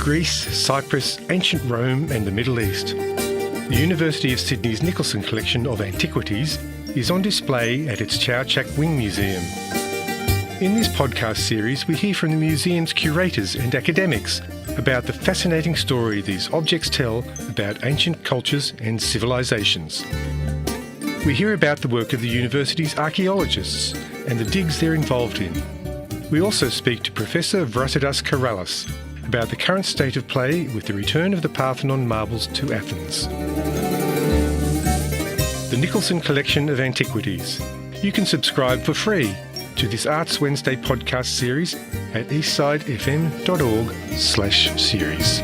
Greece, Cyprus, ancient Rome and the Middle East. The University of Sydney's Nicholson collection of antiquities is on display at its Chau Chak Wing Museum. In this podcast series, we hear from the museum's curators and academics about the fascinating story these objects tell about ancient cultures and civilisations. We hear about the work of the university's archaeologists and the digs they're involved in. We also speak to Professor Vrasidas Karalis about the current state of play with the return of the Parthenon marbles to Athens. The Nicholson Collection of Antiquities. You can subscribe for free to this Arts Wednesday podcast series at eastsidefm.org/series.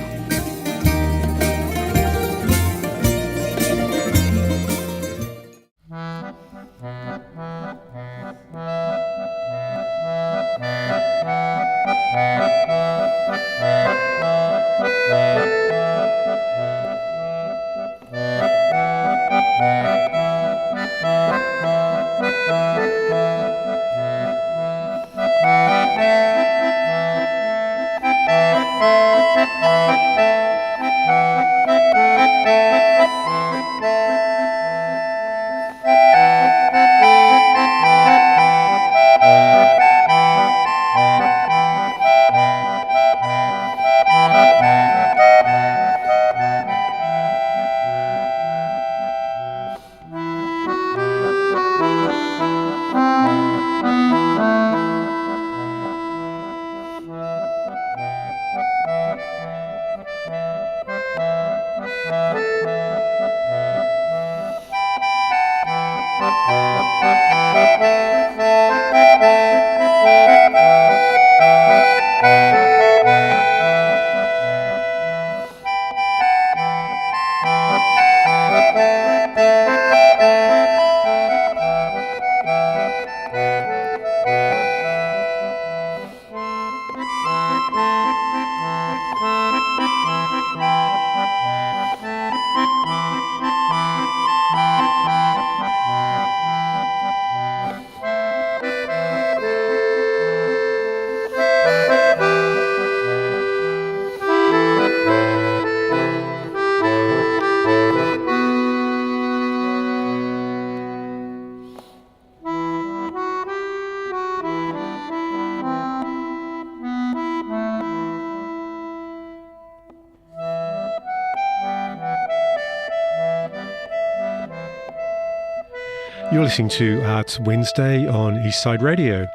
You're listening to Arts Wednesday on Eastside Radio.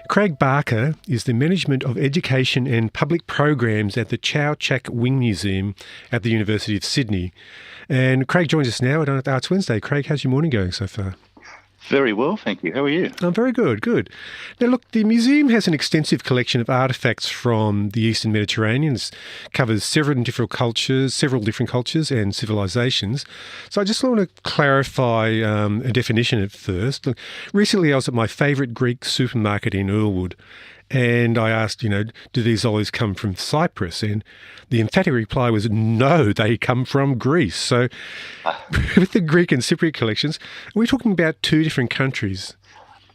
Craig Barker is the Management of Education and Public Programs at the Chau Chak Wing Museum at the University of Sydney. And Craig joins us now at Arts Wednesday. Craig, how's your morning going so far? Very well, thank you. How are you? I'm very good, good. Now look, the museum has an extensive collection of artefacts from the Eastern Mediterranean. It covers several different cultures and civilisations. So I just want to clarify a definition at first. Look, recently I was at my favourite Greek supermarket in Earlwood, and I asked, do these olives come from Cyprus? And the emphatic reply was, no, they come from Greece. So with the Greek and Cypriot collections, we're talking about two different countries.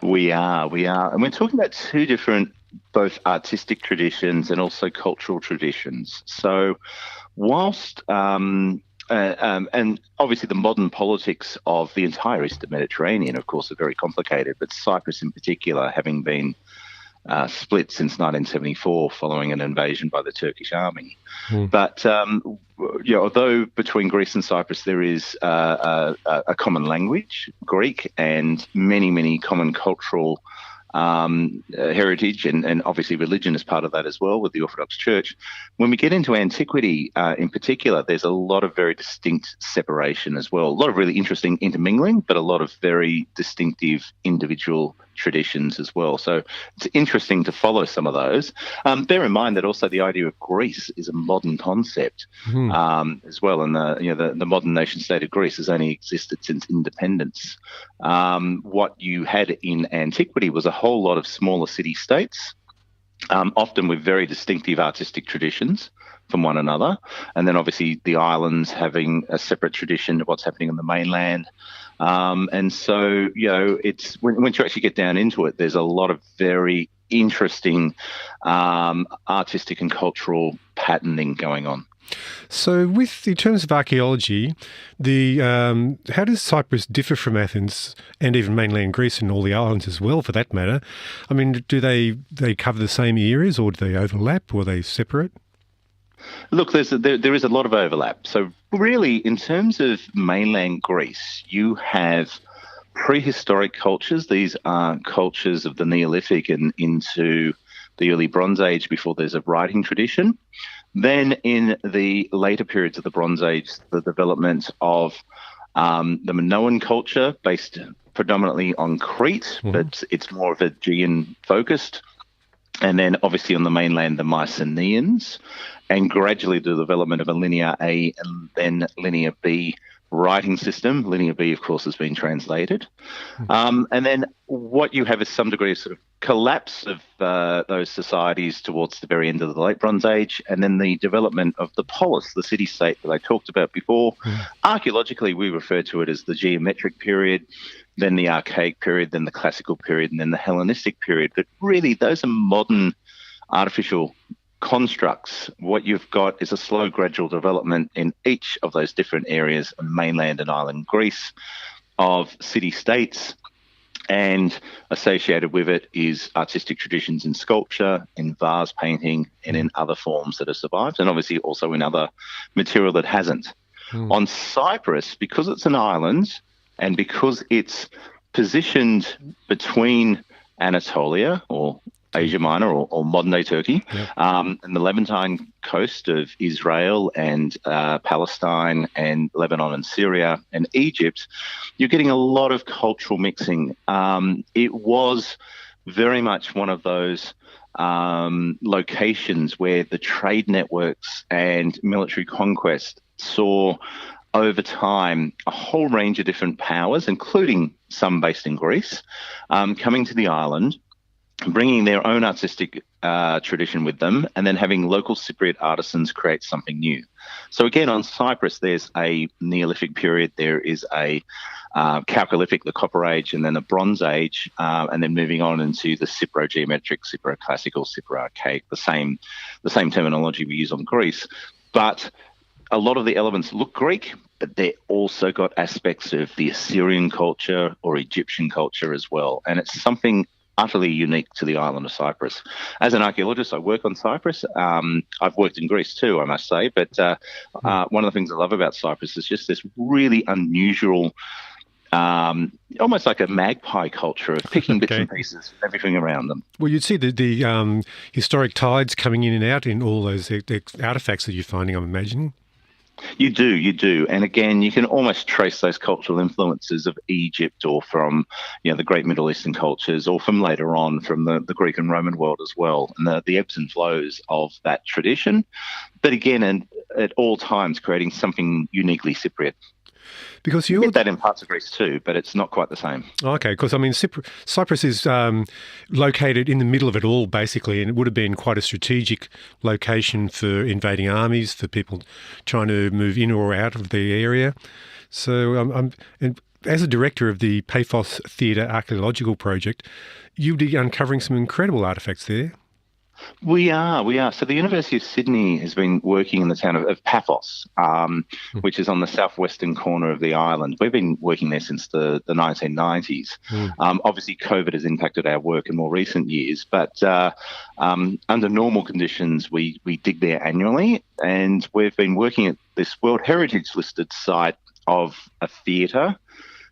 We are. And we're talking about two different, both artistic traditions and also cultural traditions. So whilst, and obviously the modern politics of the entire Eastern Mediterranean, of course, are very complicated, but Cyprus in particular, having been split since 1974 following an invasion by the Turkish army. But although between Greece and Cyprus there is a common language, Greek, and many common cultural heritage and obviously religion is part of that as well with the Orthodox Church. When we get into antiquity in particular, there's a lot of very distinct separation as well. A lot of really interesting intermingling, but a lot of very distinctive individual traditions as well. So it's interesting to follow some of those. Bear in mind that also the idea of Greece is a modern concept as well. And the modern nation state of Greece has only existed since independence. What you had in antiquity was a whole lot of smaller city-states, often with very distinctive artistic traditions from one another. And then obviously the islands having a separate tradition of what's happening on the mainland. And so, it's once you actually get down into it, there's a lot of very interesting artistic and cultural patterning going on. So, in terms of archaeology, how does Cyprus differ from Athens and even mainland Greece and all the islands as well, for that matter? I mean, do they cover the same areas, or do they overlap, or are they separate? Look, there is a lot of overlap. So, really, in terms of mainland Greece, you have prehistoric cultures. These are cultures of the Neolithic and into the early Bronze Age before there's a writing tradition. Then in the later periods of the Bronze Age, the development of the Minoan culture based predominantly on Crete, but it's more of a Aegean focused. And then obviously on the mainland, the Mycenaeans, and gradually the development of a Linear A and then Linear B writing system. Linear B, of course, has been translated. And then what you have is some degree of sort of collapse of those societies towards the very end of the late Bronze Age, and then the development of the polis, the city-state that I talked about before. Archaeologically, we refer to it as the geometric period, then the archaic period, then the classical period, and then the Hellenistic period. But really, those are modern artificial constructs. What you've got is a slow, gradual development in each of those different areas of mainland and island Greece of city-states, and associated with it is artistic traditions in sculpture, in vase painting, and in other forms that have survived, and obviously also in other material that hasn't. On Cyprus, because it's an island and because it's positioned between Anatolia, or Asia Minor, or modern-day Turkey, and the Levantine coast of Israel and Palestine and Lebanon and Syria and Egypt, you're getting a lot of cultural mixing. It was very much one of those locations where the trade networks and military conquest saw over time a whole range of different powers, including some based in Greece, coming to the island, bringing their own artistic tradition with them, and then having local Cypriot artisans create something new. So again, on Cyprus, there's a Neolithic period, there is a Chalcolithic, the Copper Age, and then the Bronze Age, and then moving on into the Cypro-geometric, Cypro-classical, Cypro-archaic, the same terminology we use on Greece. But a lot of the elements look Greek, but they also got aspects of the Assyrian culture or Egyptian culture as well. And it's something utterly unique to the island of Cyprus. As an archaeologist, I work on Cyprus. I've worked in Greece too, I must say. But one of the things I love about Cyprus is just this really unusual, almost like a magpie culture of picking bits and pieces of everything around them. Well, you'd see the historic tides coming in and out in all those artefacts that you're finding, I'm imagining. You do. And again, you can almost trace those cultural influences of Egypt, or from, the great Middle Eastern cultures, or from later on from the Greek and Roman world as well, and the ebbs and flows of that tradition. But again, and at all times creating something uniquely Cypriot. Because you get that in parts of Greece too, but it's not quite the same. Okay, because I mean, Cyprus is located in the middle of it all, basically, and it would have been quite a strategic location for invading armies, for people trying to move in or out of the area. So, and as a director of the Paphos Theatre Archaeological project, you'll be uncovering some incredible artefacts there. We are. So the University of Sydney has been working in the town of Paphos, which is on the southwestern corner of the island. We've been working there since the 1990s. Obviously, COVID has impacted our work in more recent years, but under normal conditions, we dig there annually, and we've been working at this World Heritage listed site of a theatre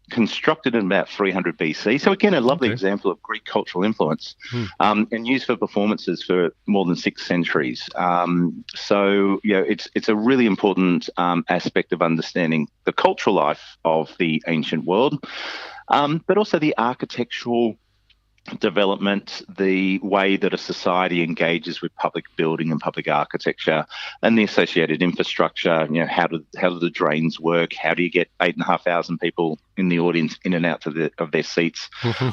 constructed in about 300 BC. So again, a lovely example of Greek cultural influence, and used for performances for more than 6 centuries. So it's a really important aspect of understanding the cultural life of the ancient world, but also the architectural development, the way that a society engages with public building and public architecture, and the associated infrastructure. How do the drains work? How do you get 8,500 people in the audience in and out of their seats?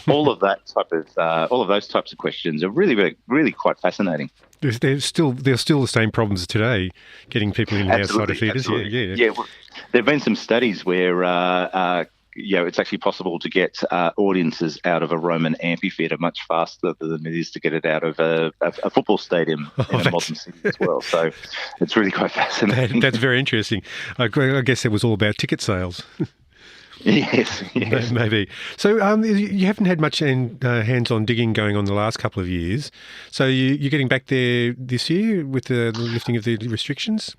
all of those types of questions are really, really quite fascinating. There's still the same problems today, getting people in and outside of theatres. Yeah. Well, there have been some studies where it's actually possible to get audiences out of a Roman amphitheatre much faster than it is to get it out of a football stadium in a modern city as well. So it's really quite fascinating. That's very interesting. I guess it was all about ticket sales. Yes. Maybe. So you haven't had much hands-on digging going on the last couple of years. So you're getting back there this year with the lifting of the restrictions?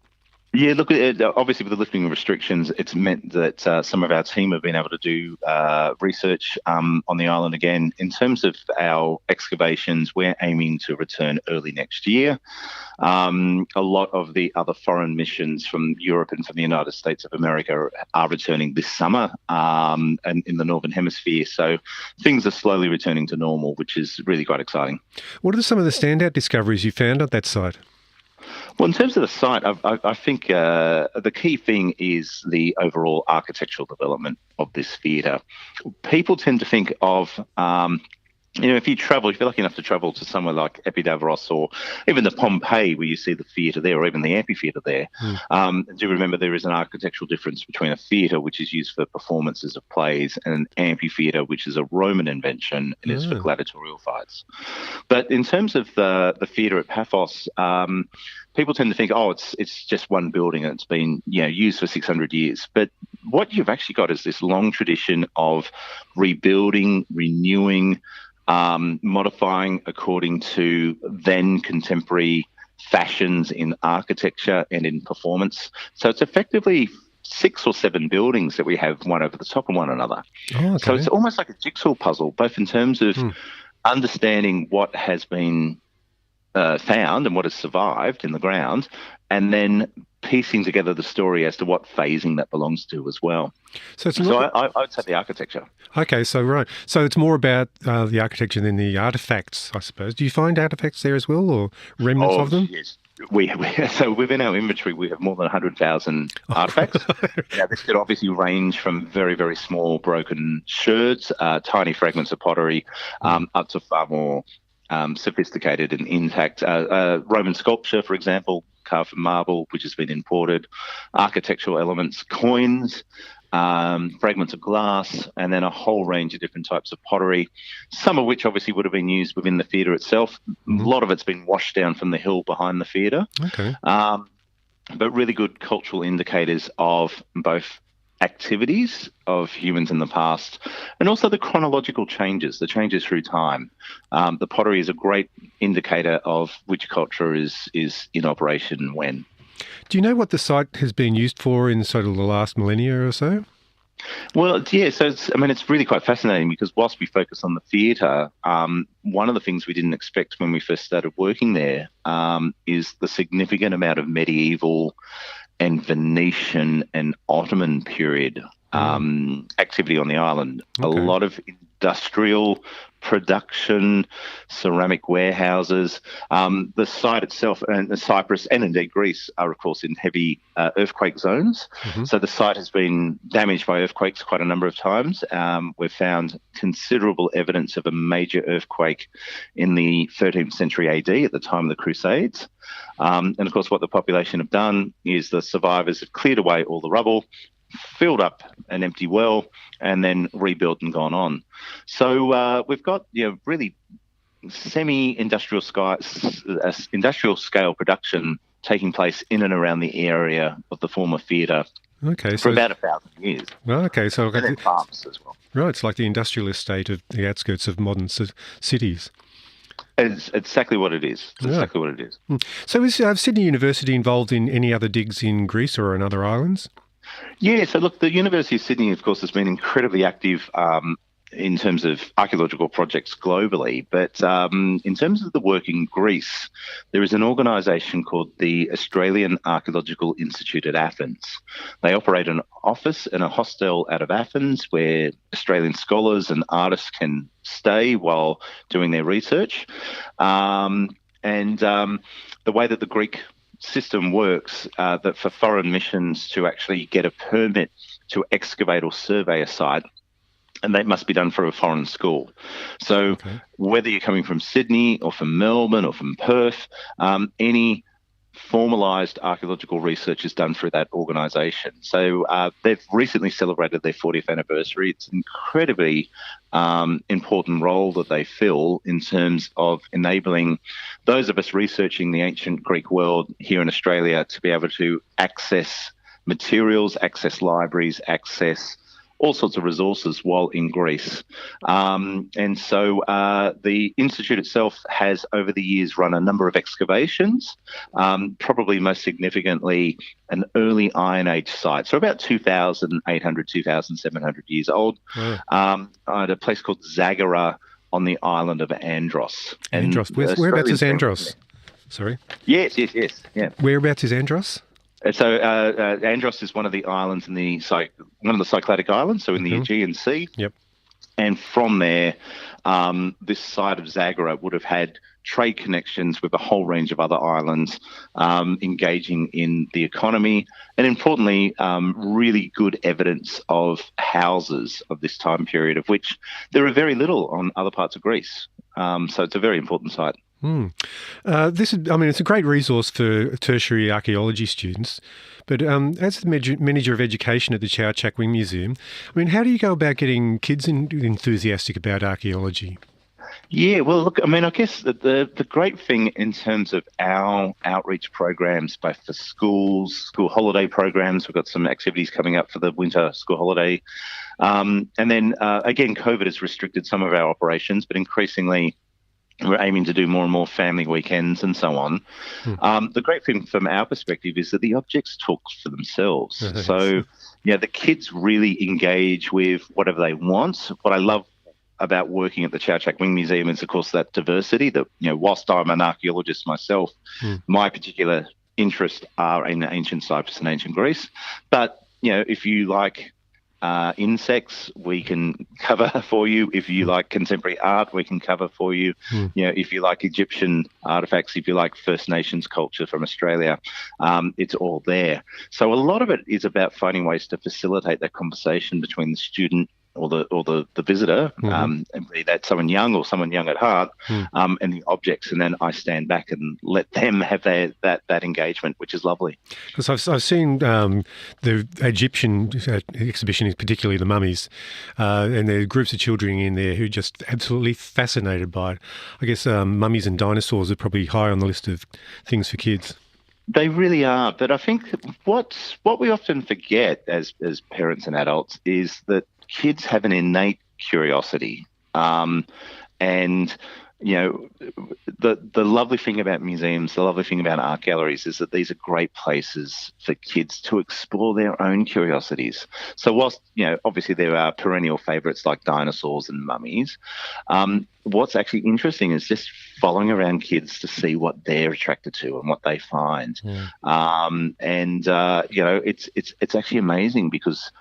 Yeah, look, obviously with the lifting of restrictions, it's meant that some of our team have been able to do research on the island again. In terms of our excavations, we're aiming to return early next year. A lot of the other foreign missions from Europe and from the United States of America are returning this summer and in the Northern Hemisphere. So things are slowly returning to normal, which is really quite exciting. What are some of the standout discoveries you found at that site? Well, in terms of the site, I think the key thing is the overall architectural development of this theatre. People tend to think of if you're lucky enough to travel to somewhere like Epidavros or even the Pompeii, where you see the theatre there, or even the amphitheatre there, do remember there is an architectural difference between a theatre, which is used for performances of plays, and an amphitheatre, which is a Roman invention and is for gladiatorial fights. But in terms of the theatre at Paphos, people tend to think, it's just one building and it's been used for 600 years. But what you've actually got is this long tradition of rebuilding, renewing, modifying according to then contemporary fashions in architecture and in performance. So it's effectively 6 or 7 buildings that we have one over the top of one another. Oh, okay. So it's almost like a jigsaw puzzle, both in terms of understanding what has been found and what has survived in the ground, and then piecing together the story as to what phasing that belongs to as well. So I would say the architecture. Okay, so it's more about the architecture than the artefacts, I suppose. Do you find artefacts there as well, or remnants of them? Yes. So within our inventory, we have more than 100,000 artefacts. Now, this could obviously range from very, very small broken sherds, tiny fragments of pottery, up to far more sophisticated and intact Roman sculpture, for example, carved from marble, which has been imported, architectural elements, coins, fragments of glass, and then a whole range of different types of pottery, some of which obviously would have been used within the theatre itself. A lot of it's been washed down from the hill behind the theatre. Okay. But really good cultural indicators of both activities of humans in the past and also the chronological changes, the changes through time. The pottery is a great indicator of which culture is in operation when. Do you know what the site has been used for in sort of the last millennia or so? Well, yeah, so it's really quite fascinating because whilst we focus on the theatre, one of the things we didn't expect when we first started working there is the significant amount of medieval and Venetian and Ottoman period activity on the island. Okay. A lot of industrial production, ceramic warehouses. The site itself, and Cyprus and indeed Greece, are of course in heavy earthquake zones. So the site has been damaged by earthquakes quite a number of times. We've found considerable evidence of a major earthquake in the 13th century AD at the time of the Crusades. And of course what the population have done is the survivors have cleared away all the rubble, filled up an empty well, and then rebuilt and gone on. So we've got really semi-industrial industrial scale production taking place in and around the area of the former theatre. Okay, for about 1,000 years. Well, okay, so and then farms as well. Right, it's like the industrial estate of the outskirts of modern cities. It's exactly what it is. It's exactly what it is. So is Sydney University involved in any other digs in Greece or on other islands? Yeah, so look, the University of Sydney, of course, has been incredibly active in terms of archaeological projects globally. But in terms of the work in Greece, there is an organisation called the Australian Archaeological Institute at Athens. They operate an office and a hostel out of Athens where Australian scholars and artists can stay while doing their research. And the way that the Greek system works, that for foreign missions to actually get a permit to excavate or survey a site, and that must be done for a foreign school. So whether you're coming from Sydney or from Melbourne or from Perth, any formalised archaeological research is done through that organisation. So they've recently celebrated their 40th anniversary. It's an incredibly important role that they fill in terms of enabling those of us researching the ancient Greek world here in Australia to be able to access materials, access libraries, access all sorts of resources while in Greece. And so the Institute itself has, over the years, run a number of excavations, probably most significantly an early Iron Age site, so about 2,800, 2,700 years old, at a place called Zagora on the island of Andros. Andros. Whereabouts is Andros? Sorry? Yes. Yeah. Whereabouts is Andros? So Andros is one of the islands in one of the Cycladic islands, so in the Aegean Sea. Yep. And from there, this side of Zagora would have had trade connections with a whole range of other islands, engaging in the economy, and importantly, really good evidence of houses of this time period, of which there are very little on other parts of Greece. So it's a very important site. It's a great resource for tertiary archaeology students. But as the manager of education at the Chau Chak Wing Museum, how do you go about getting kids enthusiastic about archaeology? Yeah, well, look, I guess the great thing in terms of our outreach programs, both for schools, school holiday programs, we've got some activities coming up for the winter school holiday. And then, again, COVID has restricted some of our operations, but increasingly, we're aiming to do more and more family weekends and so on. The great thing from our perspective is that the objects talk for themselves. So, the kids really engage with whatever they want. What I love about working at the Chau Chak Wing Museum is, of course, that diversity that, whilst I'm an archaeologist myself, my particular interests are in ancient Cyprus and ancient Greece. But, if you like insects, we can cover for you. If you like contemporary art, we can cover for you. If you like Egyptian artifacts, if you like First Nations culture from Australia, it's all there. So a lot of it is about finding ways to facilitate that conversation between the student or the visitor, and be that someone young or someone young at heart, and the objects, and then I stand back and let them have that engagement, which is lovely. Because I've seen the Egyptian exhibition, particularly the mummies, and there are groups of children in there who are just absolutely fascinated by it. I guess mummies and dinosaurs are probably high on the list of things for kids. They really are, but I think what we often forget as parents and adults is that kids have an innate curiosity, and the lovely thing about museums, the lovely thing about art galleries is that these are great places for kids to explore their own curiosities. So whilst obviously there are perennial favourites like dinosaurs and mummies, what's actually interesting is just following around kids to see what they're attracted to and what they find. It's actually amazing because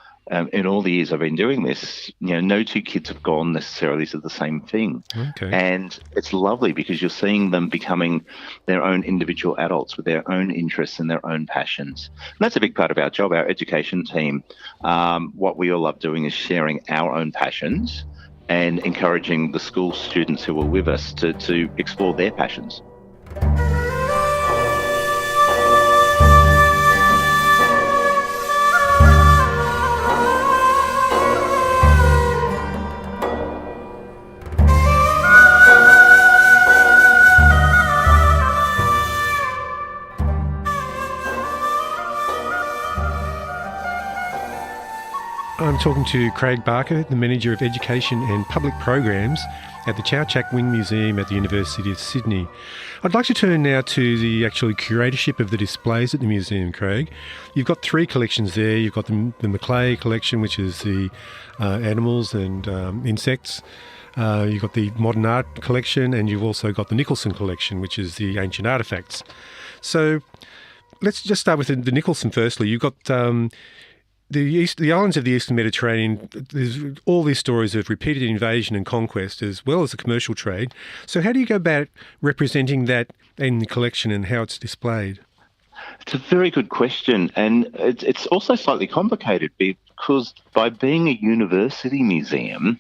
in all the years I've been doing this, no two kids have gone necessarily to the same thing. Okay. And it's lovely because you're seeing them becoming their own individual adults with their own interests and their own passions. And that's a big part of our job, our education team. What we all love doing is sharing our own passions and encouraging the school students who are with us to explore their passions. I'm talking to Craig Barker, the Manager of Education and Public Programs at the Chau Chak Wing Museum at the University of Sydney. I'd like to turn now to the actual curatorship of the displays at the museum, Craig. You've got three collections there. You've got the Macleay collection, which is the animals and insects. You've got the modern art collection, and you've also got the Nicholson collection, which is the ancient artefacts. So let's just start with the Nicholson firstly. You've got the islands of the Eastern Mediterranean. There's all these stories of repeated invasion and conquest as well as the commercial trade. So how do you go about representing that in the collection and how it's displayed? It's a very good question, and it's also slightly complicated because by being a university museum,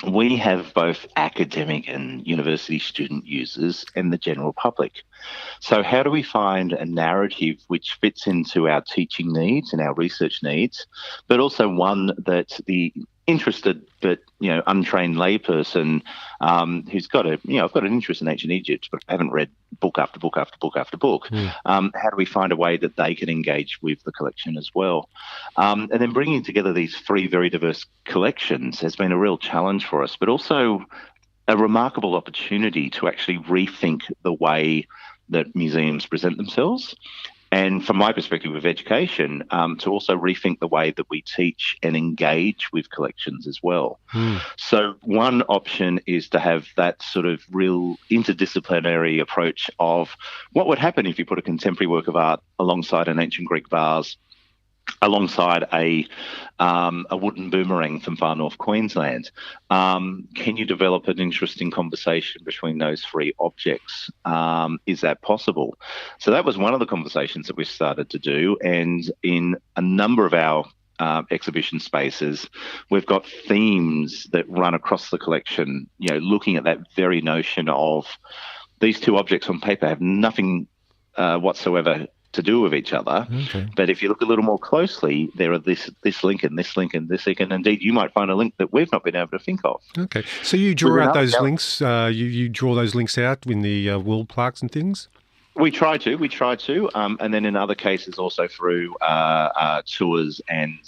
we have both academic and university student users and the general public. So how do we find a narrative which fits into our teaching needs and our research needs, but also one that the interested but untrained layperson who's got I've got an interest in ancient Egypt, but I haven't read book after book after book after book. How do we find a way that they can engage with the collection as well? And then bringing together these three very diverse collections has been a real challenge for us, but also a remarkable opportunity to actually rethink the way that museums present themselves. And from my perspective of education, to also rethink the way that we teach and engage with collections as well. So one option is to have that sort of real interdisciplinary approach of what would happen if you put a contemporary work of art alongside an ancient Greek vase, alongside a wooden boomerang from far north Queensland. Can you develop an interesting conversation between those three objects? Is that possible? So that was one of the conversations that we started to do. And in a number of our exhibition spaces, we've got themes that run across the collection, looking at that very notion of these two objects on paper have nothing whatsoever to do with each other. Okay. But if you look a little more closely, there are this link and this link and this link, and indeed you might find a link that we've not been able to think of. Okay. So you draw out those links, you draw those links out in the world plaques and things? We try to, and then in other cases also through tours and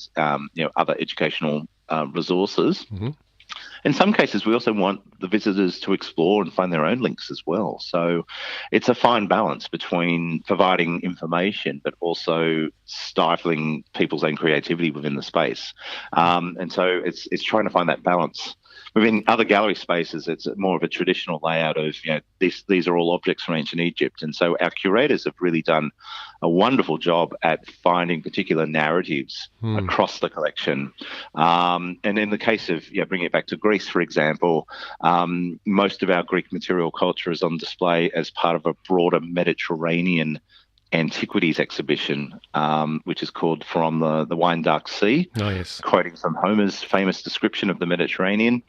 other educational resources. Mm-hmm. In some cases, we also want the visitors to explore and find their own links as well. So it's a fine balance between providing information, but also stifling people's own creativity within the space. And so it's trying to find that balance. Within other gallery spaces, it's more of a traditional layout of, these are all objects from ancient Egypt. And so our curators have really done a wonderful job at finding particular narratives across the collection. And in the case of, bringing it back to Greece, for example, most of our Greek material culture is on display as part of a broader Mediterranean antiquities exhibition, which is called From the Wine Dark Sea, quoting from Homer's famous description of the Mediterranean,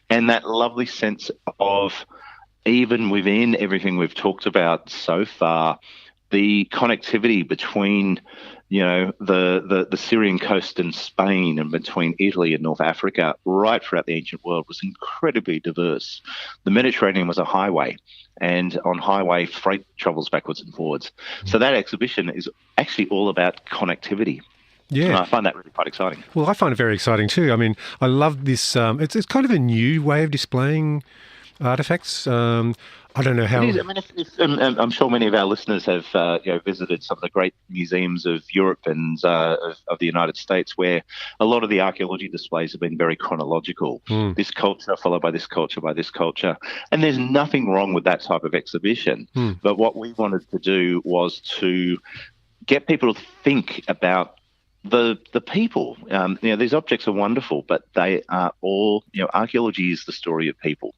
and that lovely sense of, even within everything we've talked about so far, the connectivity between the Syrian coast and Spain, and between Italy and North Africa, right throughout the ancient world, was incredibly diverse. The Mediterranean was a highway, and on highway, freight travels backwards and forwards. So that exhibition is actually all about connectivity. Yeah. And I find that really quite exciting. Well, I find it very exciting too. I mean, I love this. It's kind of a new way of displaying artefacts. I don't know how. It is. I mean, I'm sure many of our listeners have visited some of the great museums of Europe and of the United States, where a lot of the archaeology displays have been very chronological. This culture followed by this culture by this culture, and there's nothing wrong with that type of exhibition. But what we wanted to do was to get people to think about the people. These objects are wonderful, but they are all, archaeology is the story of people.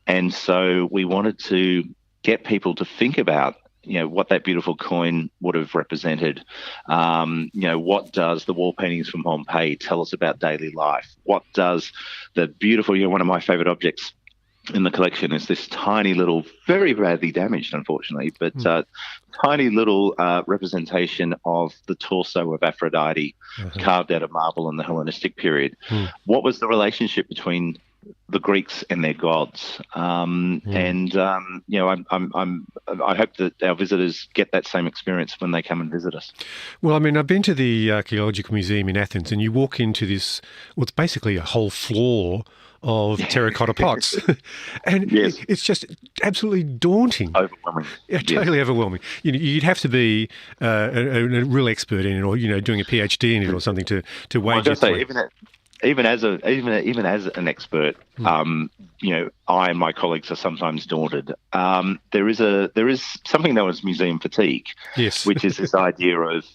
And so we wanted to get people to think about, what that beautiful coin would have represented. What does the wall paintings from Pompeii tell us about daily life? What does the beautiful, one of my favorite objects in the collection is this tiny little, very badly damaged, unfortunately, but tiny little representation of the torso of Aphrodite carved out of marble in the Hellenistic period. What was the relationship between the Greeks and their gods? And I hope that our visitors get that same experience when they come and visit us. Well, I mean, I've been to the Archaeological Museum in Athens, and you walk into this, it's basically a whole floor of terracotta pots. And it's just absolutely daunting. Overwhelming. Yeah, totally overwhelming. You'd have to be a real expert in it, or, doing a PhD in it or something to wade your through. Even as an expert, I and my colleagues are sometimes daunted. There is something known as museum fatigue, which is this idea of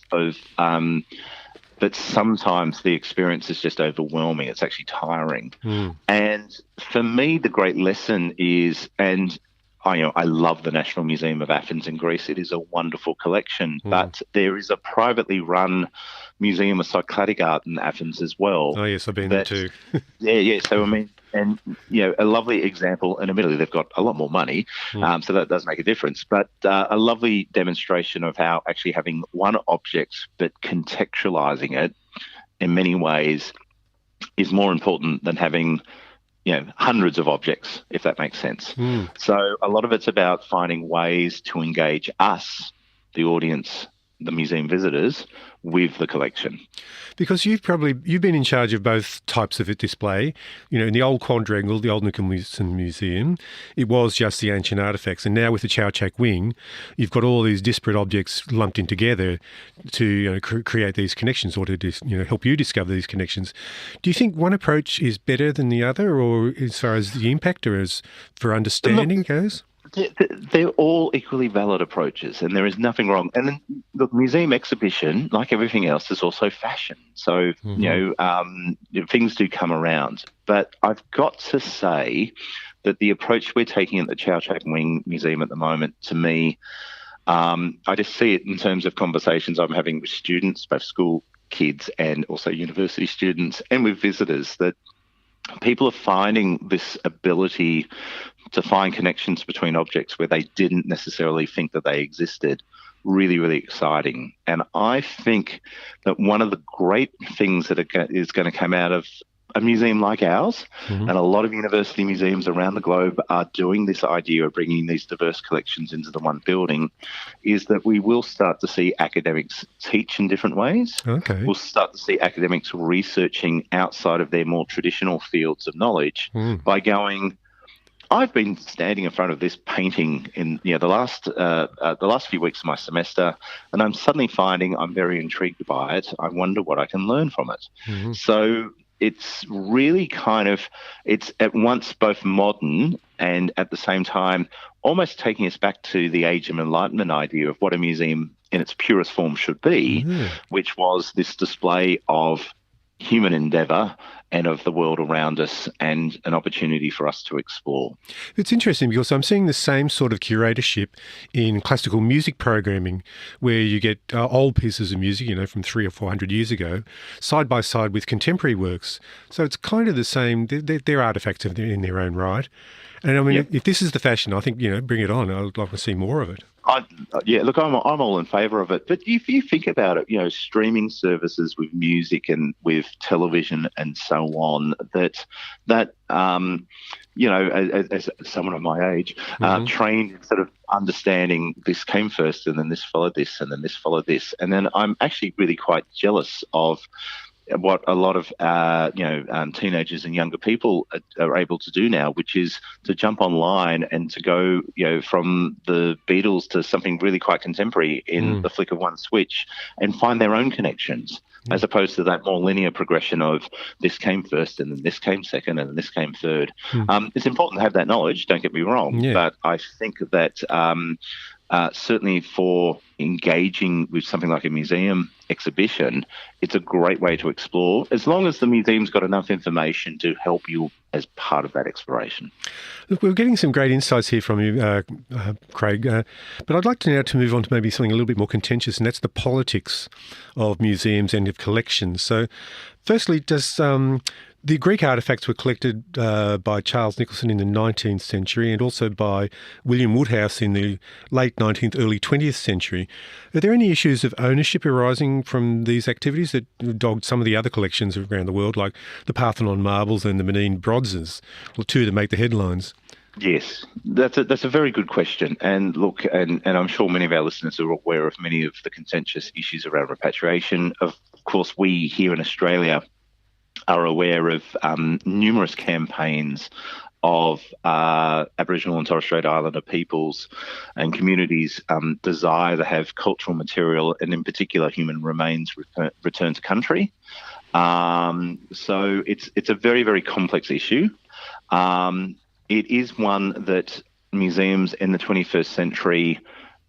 that sometimes the experience is just overwhelming. It's actually tiring. And for me, the great lesson is, and I love the National Museum of Athens in Greece. It is a wonderful collection, but there is a privately run museum of cycladic art in Athens as well. Oh, yes, I've been there too. Yeah. So, I mean, And, a lovely example, and admittedly they've got a lot more money, so that does make a difference, but a lovely demonstration of how actually having one object but contextualising it in many ways is more important than having hundreds of objects, if that makes sense. So a lot of it's about finding ways to engage us, the audience, the museum visitors, with the collection. Because you've been in charge of both types of a display. In the old quadrangle, the old Nicholson Museum, it was just the ancient artefacts. And now with the Chau Chak Wing, you've got all these disparate objects lumped in together to create these connections, or to help you discover these connections. Do you think one approach is better than the other, or as far as the impact or as for understanding goes? They're all equally valid approaches, and there is nothing wrong. And then the museum exhibition, like everything else, is also fashion. So, things do come around. But I've got to say that the approach we're taking at the Chau Chak Wing Museum at the moment, to me, I just see it in terms of conversations I'm having with students, both school kids and also university students, and with visitors, that people are finding this ability to find connections between objects where they didn't necessarily think that they existed really, really exciting. And I think that one of the great things that is going to come out of a museum like ours, and a lot of university museums around the globe are doing this idea of bringing these diverse collections into the one building, is that we will start to see academics teach in different ways. Okay. We'll start to see academics researching outside of their more traditional fields of knowledge by going, I've been standing in front of this painting in the last few weeks of my semester, and I'm suddenly finding I'm very intrigued by it. I wonder what I can learn from it. So it's really it's at once both modern and at the same time almost taking us back to the Age of Enlightenment idea of what a museum in its purest form should be, which was this display of human endeavour and of the world around us, and an opportunity for us to explore. It's interesting because I'm seeing the same sort of curatorship in classical music programming, where you get old pieces of music, from 300 or 400 years ago, side by side with contemporary works. So it's kind of the same. They're artefacts in their own right. And I mean, if this is the fashion, I think, bring it on. I'd like to see more of it. Look, I'm all in favour of it. But if you think about it, streaming services with music and with television and so on, that as someone of my age, trained in sort of understanding this came first and then this followed this and then this followed this. And then I'm actually really quite jealous of what a lot of teenagers and younger people are able to do now, which is to jump online and to go from the Beatles to something really quite contemporary in the flick of one switch and find their own connections, as opposed to that more linear progression of this came first and then this came second and then this came third. It's important to have that knowledge, don't get me wrong, but I think that certainly for engaging with something like a museum exhibition, it's a great way to explore, as long as the museum's got enough information to help you as part of that exploration. Look, we're getting some great insights here from you, Craig, but I'd like to now to move on to maybe something a little bit more contentious, and that's the politics of museums and of collections. So firstly, does the Greek artefacts were collected by Charles Nicholson in the 19th century and also by William Woodhouse in the late 19th, early 20th century. Are there any issues of ownership arising from these activities that dogged some of the other collections around the world, like the Parthenon marbles and the Menine bronzes, or two that make the headlines? Yes, that's a very good question. And look, and I'm sure many of our listeners are aware of many of the contentious issues around repatriation. Of course, we here in Australia are aware of numerous campaigns of Aboriginal and Torres Strait Islander peoples and communities' desire to have cultural material and in particular human remains returned to country. So it's a very, very complex issue. It is one that museums in the 21st century,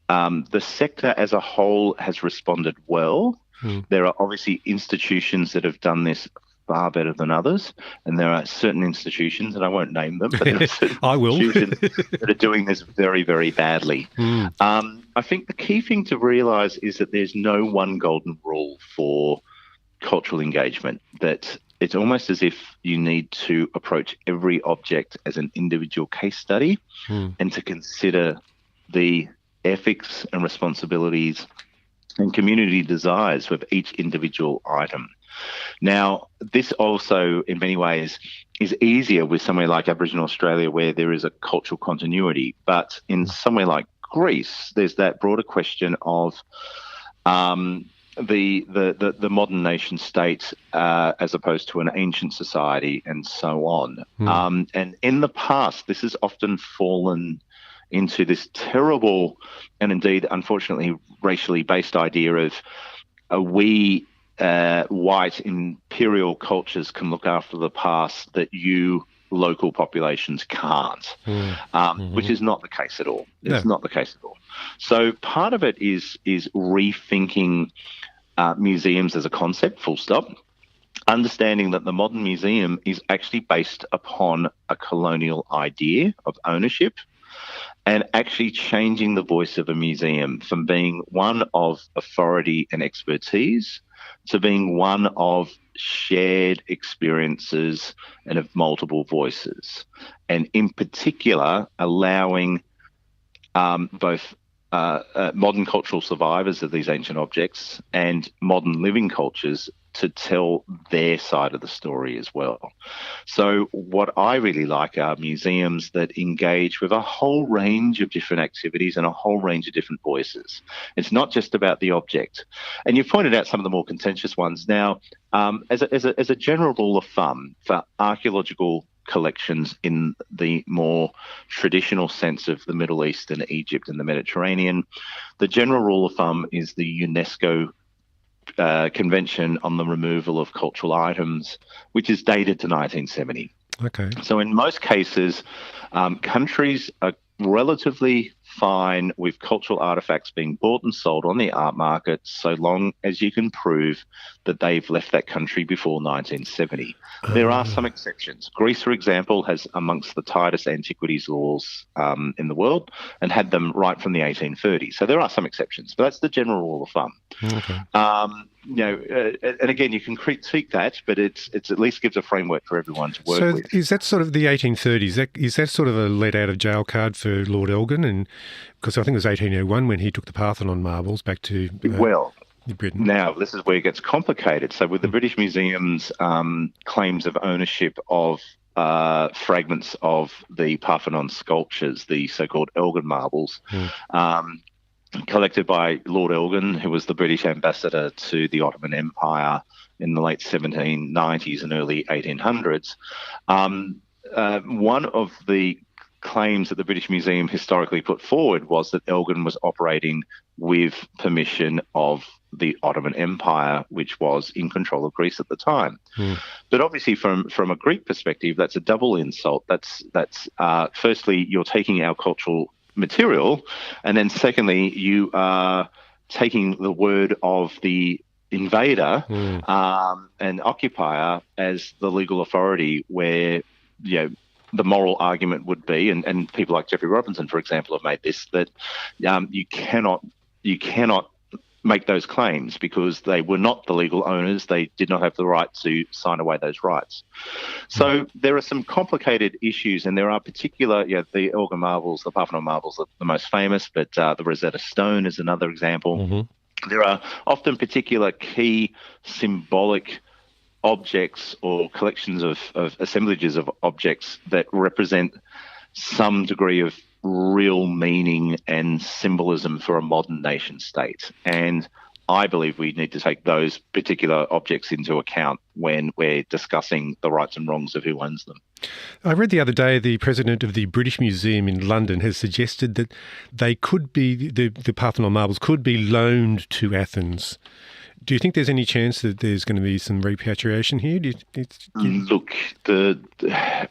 the sector as a whole has responded well. There are obviously institutions that have done this far better than others, and there are certain institutions, and I won't name them, but there are certain institutions that are doing this very, very badly. I think the key thing to realise is that there's no one golden rule for cultural engagement, that it's almost as if you need to approach every object as an individual case study and to consider the ethics and responsibilities and community desires with each individual item. Now, this also, in many ways, is easier with somewhere like Aboriginal Australia where there is a cultural continuity. But in somewhere like Greece, there's that broader question of the modern nation state as opposed to an ancient society and so on. And in the past, this has often fallen into this terrible and indeed, unfortunately, racially based idea of we white imperial cultures can look after the past that you local populations can't, which is not the case at all. It's not the case at all. So part of it is rethinking museums as a concept, full stop, understanding that the modern museum is actually based upon a colonial idea of ownership, and actually changing the voice of a museum from being one of authority and expertise to being one of shared experiences and of multiple voices. And in particular, allowing both modern cultural survivors of these ancient objects and modern living cultures to tell their side of the story as well. So what I really like are museums that engage with a whole range of different activities and a whole range of different voices. It's not just about the object. And you pointed out some of the more contentious ones. Now, as a general rule of thumb for archaeological collections in the more traditional sense of the Middle East and Egypt and the Mediterranean, the general rule of thumb is the UNESCO Convention on the Removal of Cultural Items, which is dated to 1970. Okay. So in most cases, countries are relatively fine with cultural artifacts being bought and sold on the art market so long as you can prove that they've left that country before 1970. There are some exceptions. Greece, for example, has amongst the tightest antiquities laws in the world and had them right from the 1830s. So there are some exceptions, but that's the general rule of thumb. Okay. And again, you can critique that, but it's at least gives a framework for everyone to work with. So is that sort of the 1830s? Is that sort of a let out of jail card for Lord Elgin? And because I think it was 1801 when he took the Parthenon marbles back to Britain. Now, this is where it gets complicated. So with the British Museum's claims of ownership of fragments of the Parthenon sculptures, the so-called Elgin marbles, collected by Lord Elgin, who was the British ambassador to the Ottoman Empire in the late 1790s and early 1800s. One of the claims that the British Museum historically put forward was that Elgin was operating with permission of the Ottoman Empire, which was in control of Greece at the time. But obviously from a Greek perspective, that's a double insult. That's firstly, you're taking our cultural material, and then secondly, you are taking the word of the invader and occupier as the legal authority, where the moral argument would be, and people like Jeffrey Robinson, for example, have made this, that you cannot make those claims because they were not the legal owners. They did not have the right to sign away those rights. So there are some complicated issues, and there are particular, the Elgin marbles, the Parthenon marbles are the most famous, but the Rosetta Stone is another example. There are often particular key symbolic objects or collections of assemblages of objects that represent some degree of real meaning and symbolism for a modern nation state. And I believe we need to take those particular objects into account when we're discussing the rights and wrongs of who owns them. I read the other day the president of the British Museum in London has suggested that they could be, the Parthenon marbles could be loaned to Athens. Do you think there's any chance that there's going to be some repatriation here? Look,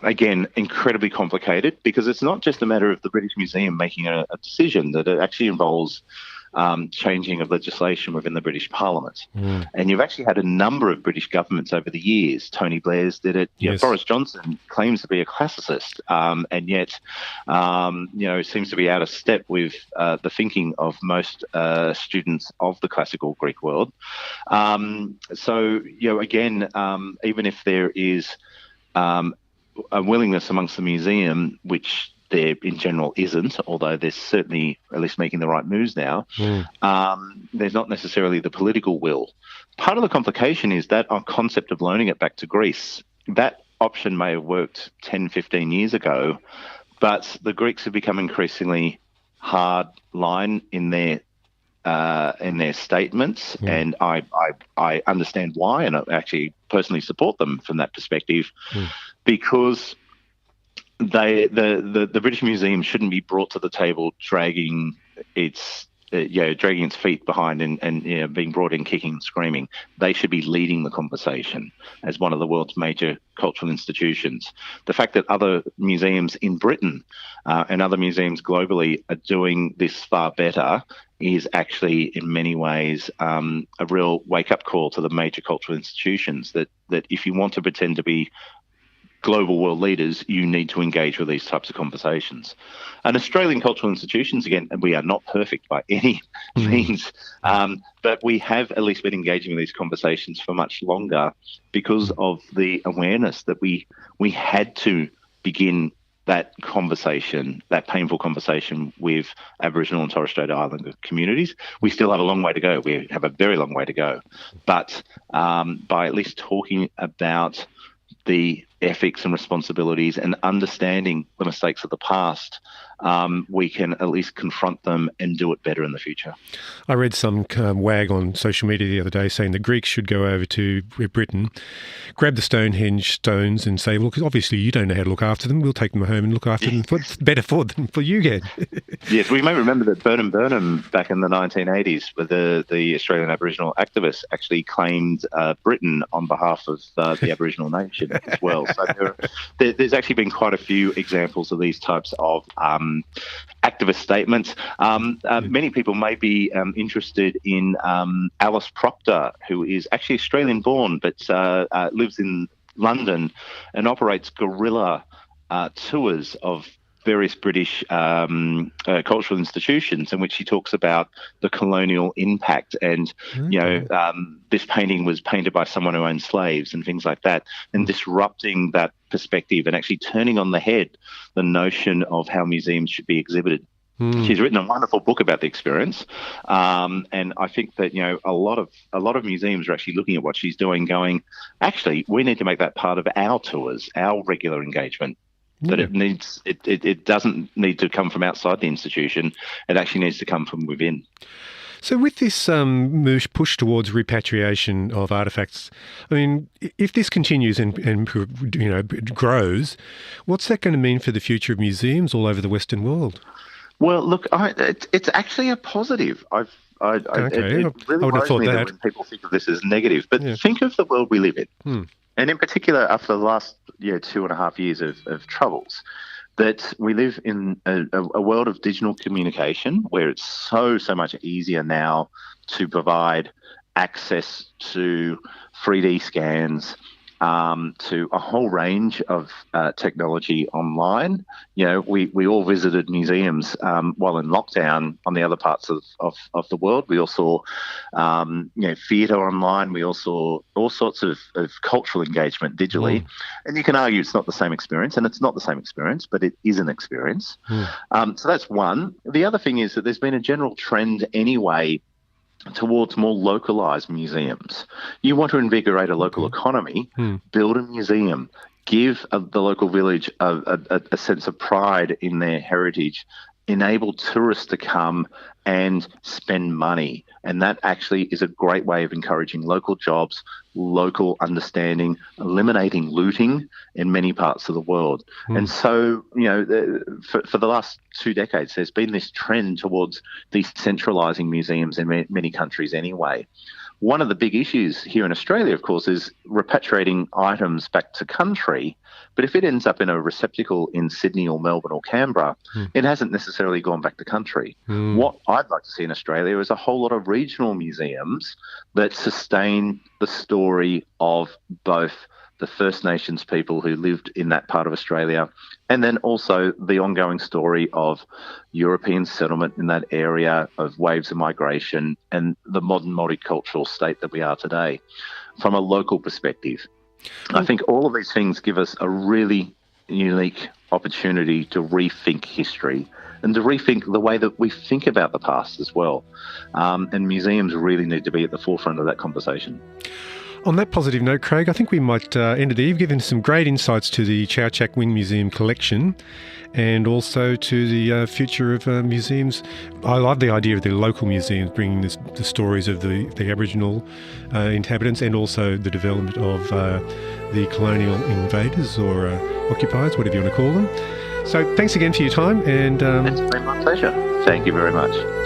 again, incredibly complicated, because it's not just a matter of the British Museum making a decision, that it actually involves changing of legislation within the British Parliament. And you've actually had a number of British governments over the years. Tony Blair's did it. Yes. Boris Johnson claims to be a classicist, and yet, seems to be out of step with the thinking of most students of the classical Greek world. Again, even if there is a willingness amongst the museum, which there in general isn't, although they're certainly at least making the right moves now, there's not necessarily the political will. Part of the complication is that our concept of loaning it back to Greece, that option may have worked 10, 15 years ago, but the Greeks have become increasingly hard line in their statements, and I understand why, and I actually personally support them from that perspective, because the British Museum shouldn't be brought to the table dragging its feet behind and being brought in kicking and screaming. They should be leading the conversation as one of the world's major cultural institutions. The fact that other museums in Britain and other museums globally are doing this far better is actually in many ways a real wake-up call to the major cultural institutions that if you want to pretend to be global world leaders, you need to engage with these types of conversations. And Australian cultural institutions, again, we are not perfect by any means, but we have at least been engaging with these conversations for much longer because of the awareness that we had to begin that conversation, that painful conversation with Aboriginal and Torres Strait Islander communities. We still have a long way to go. We have a very long way to go. But by at least talking about the ethics and responsibilities and understanding the mistakes of the past, we can at least confront them and do it better in the future. I read some wag on social media the other day saying the Greeks should go over to Britain, grab the Stonehenge stones and say, well, because obviously you don't know how to look after them, we'll take them home and look after them better for them for you again. Yes, we may remember that Burnham back in the 1980s, where the Australian Aboriginal activists actually claimed Britain on behalf of the Aboriginal nation as well. So there's actually been quite a few examples of these types of activist statements. Many people may be interested in Alice Proctor, who is actually Australian-born but lives in London and operates guerrilla tours of various British cultural institutions, in which she talks about the colonial impact and, this painting was painted by someone who owned slaves and things like that, and disrupting that perspective and actually turning on the head the notion of how museums should be exhibited. She's written a wonderful book about the experience, and I think that a lot of museums are actually looking at what she's doing, going, actually, we need to make that part of our tours, our regular engagement. That it doesn't need to come from outside the institution; it actually needs to come from within. So with this push towards repatriation of artefacts, I mean, if this continues and grows, what's that going to mean for the future of museums all over the Western world? Well, look, it's actually a positive. It really I would have thought that when people think of this as negative, but think of the world we live in. And in particular, after the last 2.5 years of troubles, that we live in a world of digital communication where it's so much easier now to provide access to 3D scans, to a whole range of technology online. We all visited museums while in lockdown on the other parts of the world. We all saw, theatre online. We all saw all sorts of cultural engagement digitally. And you can argue it's not the same experience, and it's not the same experience, but it is an experience. So that's one. The other thing is that there's been a general trend anyway towards more localised museums. You want to invigorate a local economy, build a museum, give the local village a sense of pride in their heritage, enable tourists to come and spend money. And that actually is a great way of encouraging local jobs, local understanding, eliminating looting in many parts of the world. And so, for the last 2 decades, there's been this trend towards decentralising museums in many countries anyway. One of the big issues here in Australia, of course, is repatriating items back to country. But if it ends up in a receptacle in Sydney or Melbourne or Canberra, it hasn't necessarily gone back to country. What I'd like to see in Australia is a whole lot of regional museums that sustain the story of both the First Nations people who lived in that part of Australia, and then also the ongoing story of European settlement in that area, of waves of migration, and the modern multicultural state that we are today from a local perspective. I think all of these things give us a really unique opportunity to rethink history and to rethink the way that we think about the past as well. And museums really need to be at the forefront of that conversation. On that positive note, Craig, I think we might end it there. You've given some great insights to the Chau Chak Wing Museum collection and also to the future of museums. I love the idea of the local museums bringing the stories of the Aboriginal inhabitants and also the development of the colonial invaders or occupiers, whatever you want to call them. So thanks again for your time. And it's been my pleasure. Thank you very much.